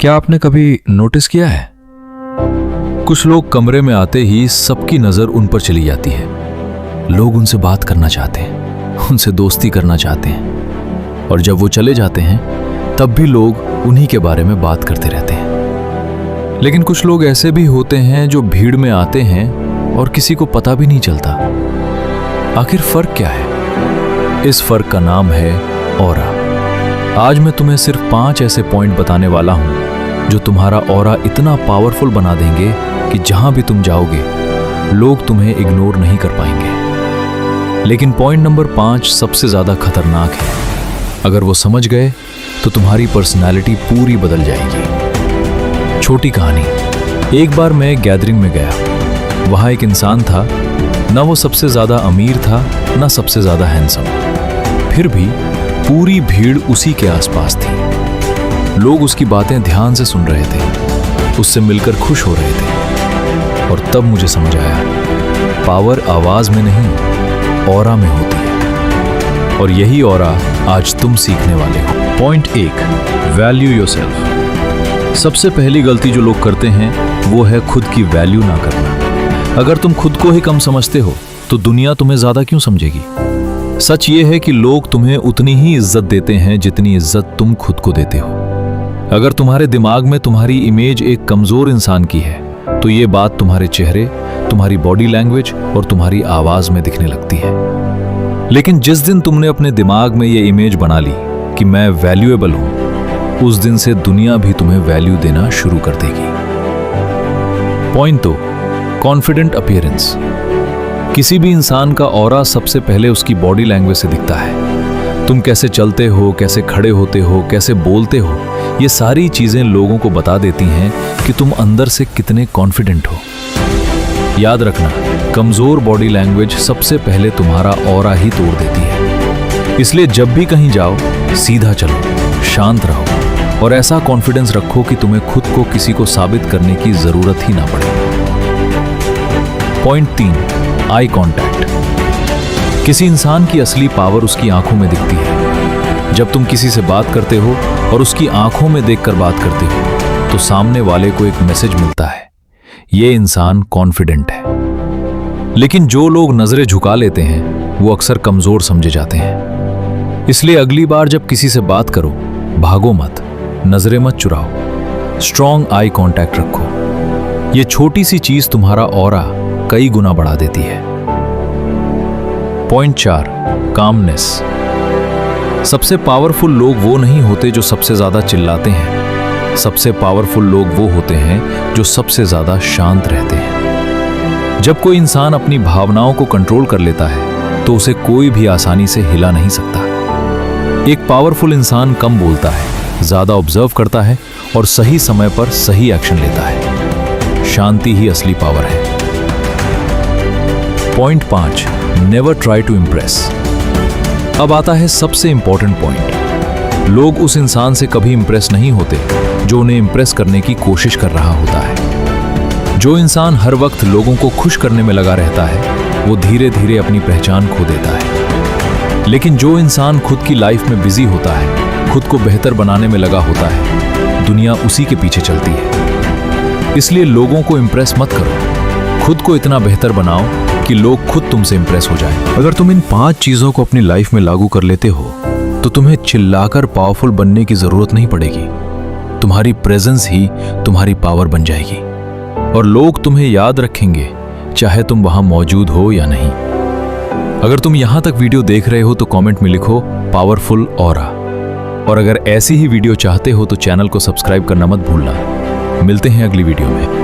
क्या आपने कभी नोटिस किया है, कुछ लोग कमरे में आते ही सबकी नजर उन पर चली जाती है। लोग उनसे बात करना चाहते हैं, उनसे दोस्ती करना चाहते हैं, और जब वो चले जाते हैं तब भी लोग उन्हीं के बारे में बात करते रहते हैं। लेकिन कुछ लोग ऐसे भी होते हैं जो भीड़ में आते हैं और किसी को पता भी नहीं चलता। आखिर फर्क क्या है? इस फर्क का नाम है ऑरा। आज मैं तुम्हें सिर्फ 5 ऐसे पॉइंट बताने वाला हूं जो तुम्हारा ऑरा इतना पावरफुल बना देंगे कि जहां भी तुम जाओगे लोग तुम्हें इग्नोर नहीं कर पाएंगे। लेकिन पॉइंट नंबर 5 सबसे ज्यादा खतरनाक है। अगर वो समझ गए तो तुम्हारी पर्सनालिटी पूरी बदल जाएगी। छोटी कहानी। एक बार मैं गैदरिंग में गया। वहां एक इंसान था, ना वो सबसे ज्यादा अमीर था ना सबसे ज्यादा हैंडसम, फिर भी पूरी भीड़ उसी के आसपास थी। लोग उसकी बातें ध्यान से सुन रहे थे, उससे मिलकर खुश हो रहे थे। और तब मुझे समझ आया, पावर आवाज में नहीं ऑरा में होती है। और यही ऑरा आज तुम सीखने वाले हो। Point 1, value yourself. सबसे पहली गलती जो लोग करते हैं वो है खुद की वैल्यू ना करना। अगर तुम खुद को ही कम समझते हो तो दुनिया तुम्हें ज्यादा क्यों समझेगी? सच ये है कि लोग तुम्हें उतनी ही इज्जत देते हैं जितनी इज्जत तुम खुद को देते हो। अगर तुम्हारे दिमाग में तुम्हारी इमेज एक कमजोर इंसान की है तो ये बात तुम्हारे चेहरे, तुम्हारी बॉडी लैंग्वेज और तुम्हारी आवाज में दिखने लगती है। लेकिन जिस दिन तुमने अपने दिमाग में ये इमेज बना ली कि मैं वैल्यूएबल हूं, उस दिन से दुनिया भी तुम्हें वैल्यू देना शुरू कर देगी। Point 2, confident appearance. किसी भी इंसान का ऑरा सबसे पहले उसकी बॉडी लैंग्वेज से दिखता है। तुम कैसे चलते हो, कैसे खड़े होते हो, कैसे बोलते हो, ये सारी चीजें लोगों को बता देती हैं कि तुम अंदर से कितने कॉन्फिडेंट हो। याद रखना, कमजोर बॉडी लैंग्वेज सबसे पहले तुम्हारा ऑरा ही तोड़ देती है। इसलिए जब भी कहीं जाओ सीधा चलो, शांत रहो और ऐसा कॉन्फिडेंस रखो कि तुम्हें खुद को किसी को साबित करने की जरूरत ही ना पड़े। Point 3, eye contact. किसी इंसान की असली पावर उसकी आंखों में दिखती है। जब तुम किसी से बात करते हो और उसकी आंखों में देखकर बात करते हो तो सामने वाले को एक मैसेज मिलता है, ये इंसान कॉन्फिडेंट है। लेकिन जो लोग नजरें झुका लेते हैं वो अक्सर कमजोर समझे जाते हैं। इसलिए अगली बार जब किसी से बात करो, भागो मत, नजरें मत चुराओ, स्ट्रॉन्ग आई कांटेक्ट रखो। ये छोटी सी चीज तुम्हारा ऑरा कई गुना बढ़ा देती है। Point 4, calmness. सबसे पावरफुल लोग वो नहीं होते जो सबसे ज्यादा चिल्लाते हैं। सबसे पावरफुल लोग वो होते हैं जो सबसे ज्यादा शांत रहते हैं। जब कोई इंसान अपनी भावनाओं को कंट्रोल कर लेता है तो उसे कोई भी आसानी से हिला नहीं सकता। एक पावरफुल इंसान कम बोलता है, ज्यादा ऑब्जर्व करता है और सही समय पर सही एक्शन लेता है। शांति ही असली पावर है। Point 5, never try to impress. अब आता है सबसे इंपॉर्टेंट पॉइंट। लोग उस इंसान से कभी इंप्रेस नहीं होते जो उन्हें इंप्रेस करने की कोशिश कर रहा होता है। जो इंसान हर वक्त लोगों को खुश करने में लगा रहता है वो धीरे धीरे अपनी पहचान खो देता है। लेकिन जो इंसान खुद की लाइफ में बिजी होता है, खुद को बेहतर बनाने में लगा होता है, दुनिया उसी के पीछे चलती है। इसलिए लोगों को इंप्रेस मत करो, खुद को इतना बेहतर बनाओ कि लोग खुद तुमसे इंप्रेस हो जाएं। अगर तुम इन 5 चीजों को अपनी लाइफ में लागू कर लेते हो तो तुम्हें चिल्लाकर पावरफुल बनने की जरूरत नहीं पड़ेगी। तुम्हारी प्रेजेंस ही तुम्हारी पावर बन जाएगी और लोग तुम्हें याद रखेंगे चाहे तुम वहां मौजूद हो या नहीं। अगर तुम यहां तक वीडियो देख रहे हो तो कमेंट में लिखो पावरफुल ऑरा। और अगर ऐसी ही वीडियो चाहते हो तो चैनल को सब्सक्राइब करना मत भूलना। मिलते हैं अगली वीडियो में।